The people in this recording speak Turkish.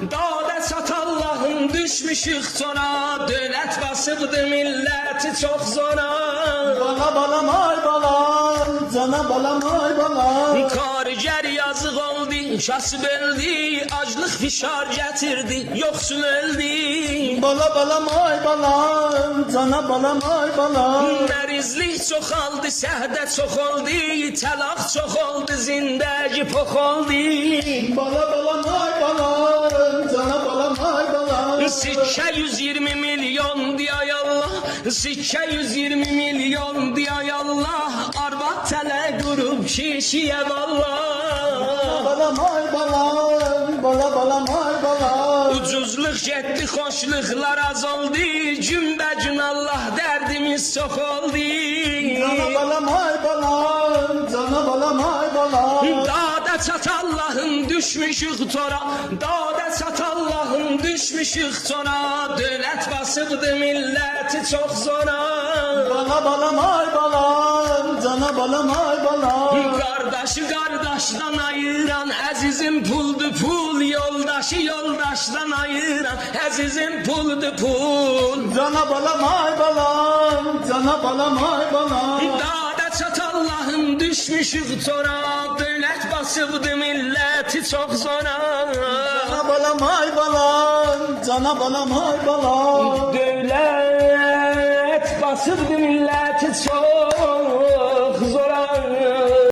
Dağda çat Allah'ım düşmüşük sonra. Dövlət basıbdı milləti çox zora. Bala balam ay balam, cana balam ay balam. Kariger yazık oldu, kasıb öldü. Aclıq fişar getirdi, yoksul öldü. Bala balam ay balam, cana balam ay balam. Mərizlik çox aldı, səhdə çox oldu. Təlaq çox oldu, zindəgi pox oldu. Bala balam ay balam, cana balam ay balam. Sikkə 120 milyon deyay Allah. Sikkə 120 milyon deyay Allah. Arvad tələ qurub kişiyə vallah. Balam ay balam, bala balam ay balam. Ucuzluq getdi, xoşluqlar az oldu. Günbəgün Allah dərdimiz çox oldu. Cana balam ay balam, cana balam ay balam. Dağda çat Allah'ım düşmüşük tora. Dağda çat Allah'ım düşmüşük tora. Dövlət basıbdı milləti çox zora. Bala balam ay balam, cana balam ay balam. Qardaşı qardaşdan ayıran, əzizim puldu pul. Yoldaşı yoldaşdan ayıran, əzizim puldu pul. Cana balam ay balam, cana balam ay balam. Dağda çat Allah'ım düşmüşük tora. Dövlət basıbdı milləti çox zora. Cana balam ay balam, cana balam ay balam. Dövlət basıbdı milləti çox